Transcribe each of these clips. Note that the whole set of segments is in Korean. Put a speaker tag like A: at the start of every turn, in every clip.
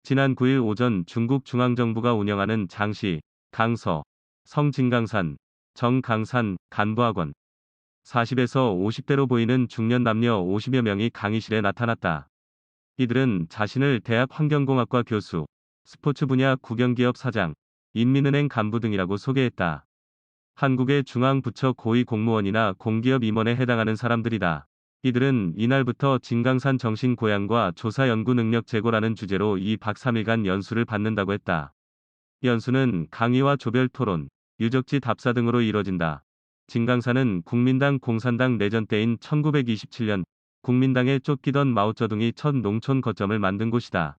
A: 지난 9일 오전 중국 중앙정부가 운영하는 장시, 강서, 성진강산, 정강산 간부학원 40에서 50대로 보이는 중년 남녀 50여 명이 강의실에 나타났다. 이들은 자신을 대학 환경공학과 교수, 스포츠 분야 국영기업 사장, 인민은행 간부 등이라고 소개했다. 한국의 중앙부처 고위 공무원이나 공기업 임원에 해당하는 사람들이다. 이들은 이날부터 진강산 정신 고양과 조사 연구 능력 제고라는 주제로 2박 3일간 연수를 받는다고 했다. 연수는 강의와 조별 토론, 유적지 답사 등으로 이뤄진다. 진강산은 국민당 공산당 내전 때인 1927년 국민당에 쫓기던 마오쩌둥이 첫 농촌 거점을 만든 곳이다.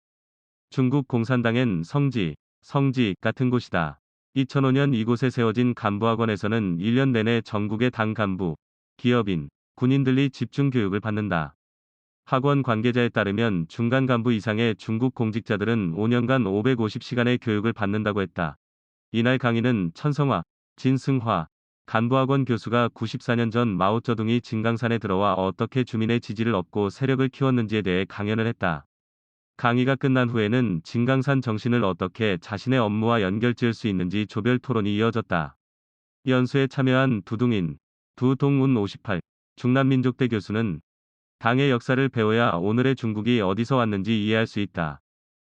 A: 중국 공산당엔 성지 같은 곳이다. 2005년 이곳에 세워진 간부학원에서는 1년 내내 전국의 당 간부, 기업인, 군인들이 집중 교육을 받는다. 학원 관계자에 따르면 중간 간부 이상의 중국 공직자들은 5년간 550시간의 교육을 받는다고 했다. 이날 강의는 천성화, 진승화, 간부학원 교수가 94년 전 마오쩌둥이 진강산에 들어와 어떻게 주민의 지지를 얻고 세력을 키웠는지에 대해 강연을 했다. 강의가 끝난 후에는 진강산 정신을 어떻게 자신의 업무와 연결지을 수 있는지 조별 토론이 이어졌다. 연수에 참여한 두둥인, 두동운 58, 중남민족대 교수는 당의 역사를 배워야 오늘의 중국이 어디서 왔는지 이해할 수 있다.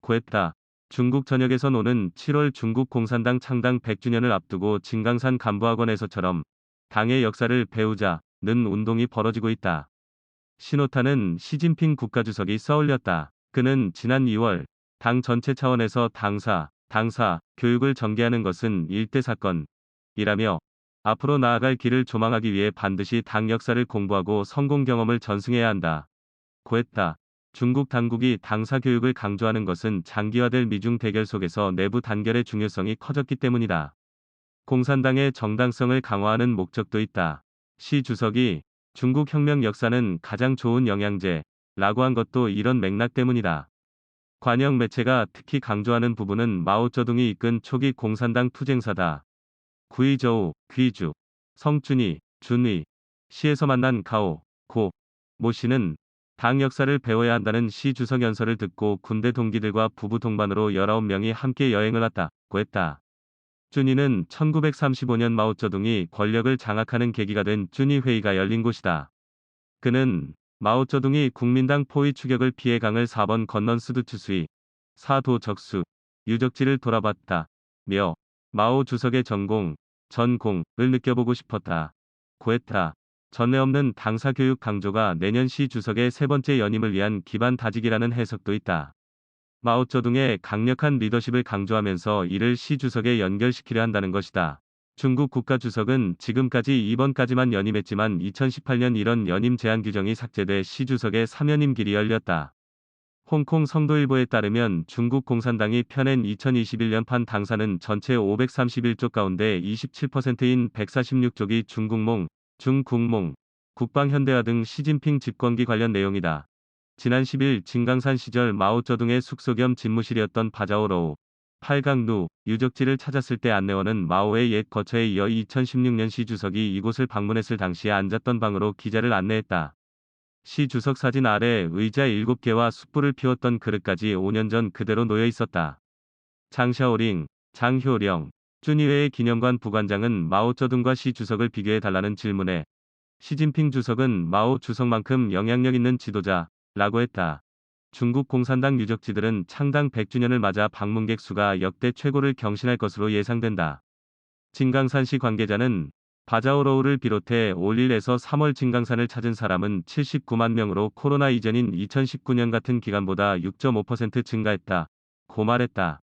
A: 고 했다. 중국 전역에선 오는 7월 중국 공산당 창당 100주년을 앞두고 진강산 간부학원에서처럼 당의 역사를 배우자는 운동이 벌어지고 있다. 신호탄은 시진핑 국가주석이 쏘아올렸다. 그는 지난 2월 당 전체 차원에서 당사 교육을 전개하는 것은 일대 사건이라며 앞으로 나아갈 길을 조망하기 위해 반드시 당 역사를 공부하고 성공 경험을 전승해야 한다. 고 했다. 중국 당국이 당사 교육을 강조하는 것은 장기화될 미중 대결 속에서 내부 단결의 중요성이 커졌기 때문이다. 공산당의 정당성을 강화하는 목적도 있다. 시 주석이 중국 혁명 역사는 가장 좋은 영양제라고 한 것도 이런 맥락 때문이다. 관영 매체가 특히 강조하는 부분은 마오쩌둥이 이끈 초기 공산당 투쟁사다. 구이저우, 귀주, 성준이, 준의, 시에서 만난 가오, 고, 모 씨는 당 역사를 배워야 한다는 시 주석 연설을 듣고 군대 동기들과 부부 동반으로 19명이 함께 여행을 왔다고 했다. 준이는 1935년 마오쩌둥이 권력을 장악하는 계기가 된 준이 회의가 열린 곳이다. 그는 마오쩌둥이 국민당 포위 추격을 피해 강을 4번 건넌 스두추수이, 사도적수, 유적지를 돌아봤다며 마오 주석의 전공을 느껴보고 싶었다. 고 했다. 전례 없는 당사 교육 강조가 내년 시 주석의 세 번째 연임을 위한 기반 다지기라는 해석도 있다. 마오쩌둥의 강력한 리더십을 강조하면서 이를 시 주석에 연결시키려 한다는 것이다. 중국 국가주석은 지금까지 2번까지만 연임했지만 2018년 이런 연임 제한 규정이 삭제돼 시 주석의 3연임 길이 열렸다. 홍콩 성도일보에 따르면 중국 공산당이 펴낸 2021년판 당사는 전체 531쪽 가운데 27%인 146쪽이 중국몽, 국방현대화 등 시진핑 집권기 관련 내용이다. 지난 10일 진강산 시절 마오쩌둥의 숙소 겸 집무실이었던 바자오로우, 팔강루 유적지를 찾았을 때 안내원은 마오의 옛 거처에 이어 2016년 시 주석이 이곳을 방문했을 당시에 앉았던 방으로 기자를 안내했다. 시 주석 사진 아래 의자 7개와 숯불을 피웠던 그릇까지 5년 전 그대로 놓여 있었다. 장샤오링, 장효령, 쭈니웨의 기념관 부관장은 마오쩌둥과 시 주석을 비교해 달라는 질문에 시진핑 주석은 마오 주석만큼 영향력 있는 지도자라고 했다. 중국 공산당 유적지들은 창당 100주년을 맞아 방문객 수가 역대 최고를 경신할 것으로 예상된다. 진강산시 관계자는 바자오로우를 비롯해 올 1에서 3월 진강산을 찾은 사람은 79만 명으로 코로나 이전인 2019년 같은 기간보다 6.5% 증가했다. 고 말했다.